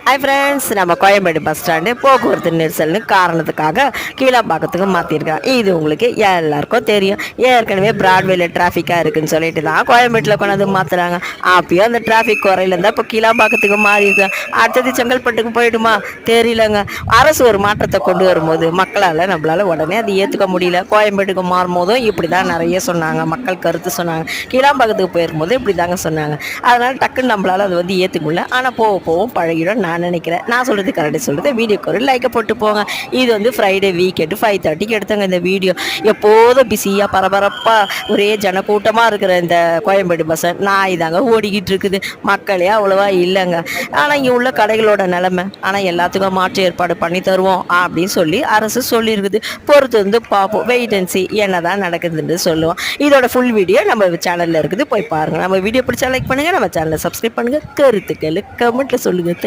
Hi friends, நம்ம Koyambedu bus stand போக்குவரத்து நெரிசல்னு காரணத்துக்காக கீழாம்பாக்கத்துக்கு மாற்றிருக்கேன். இது உங்களுக்கு எல்லாருக்கும் தெரியும். ஏற்கனவே பிராட்வேல டிராஃபிக்காக இருக்குன்னு சொல்லிட்டு தான் கோயம்பேட்டில் கொண்டாந்து மாற்றுறாங்க. அப்பயும் அந்த டிராஃபிக் குறையில இருந்தால் இப்போ கீழாம்பாக்கத்துக்கு மாறி இருக்கேன். அடுத்தது செங்கல்பட்டுக்கு போயிடுமா தெரியலங்க. அரசு ஒரு மாற்றத்தை கொண்டு வரும்போது மக்களால் நம்மளால் உடனே அதை ஏற்றுக்க முடியல. கோயம்பேட்டுக்கு மாறும் போதும் இப்படி தான் நிறைய சொன்னாங்க, மக்கள் கருத்து சொன்னாங்க. கீழாம்பாக்கத்துக்கு போயிருக்கும்போது இப்படி தாங்க சொன்னாங்க. அதனால் டக்குன்னு நம்மளால் அதை வந்து ஏற்றுக்க முடியல. ஆனால் போக போகவும் பழகிடும் நான் நினைக்கிறேன். நான் சொல்கிறது கரெக்டாக சொல்கிறது. வீடியோக்கு ஒரு லைக்கை போட்டு போங்க. இது வந்து ஃப்ரைடே வீக்கெண்டு 5:30க்கு எடுத்தங்க இந்த வீடியோ. எப்போதும் பிஸியாக பரபரப்பாக ஒரே ஜனக்கூட்டமாக இருக்கிற இந்த கோயம்பேடு பஸ்ஸை நான் இதாங்க ஓடிக்கிட்டு இருக்குது. மக்களே அவ்வளோவா இல்லைங்க. ஆனால் இங்கே உள்ள கடைகளோட நிலைமை, ஆனால் எல்லாத்துக்கும் மாற்று ஏற்பாடு பண்ணி தருவோம் அப்படின்னு சொல்லி அரசு சொல்லியிருக்குது. பொறுத்து வந்து பார்ப்போம், வெயிட் அண்ட் சி என்ன தான் நடக்குதுன்னு சொல்லுவோம். இதோட ஃபுல் வீடியோ நம்ம சேனலில் இருக்குது, போய் பாருங்கள். நம்ம வீடியோ பிடிச்சா லைக் பண்ணுங்கள், நம்ம சேனலை சப்ஸ்கிரைப் பண்ணுங்கள், கருத்துக்கள் கமெண்ட்டில் சொல்லுங்கள்.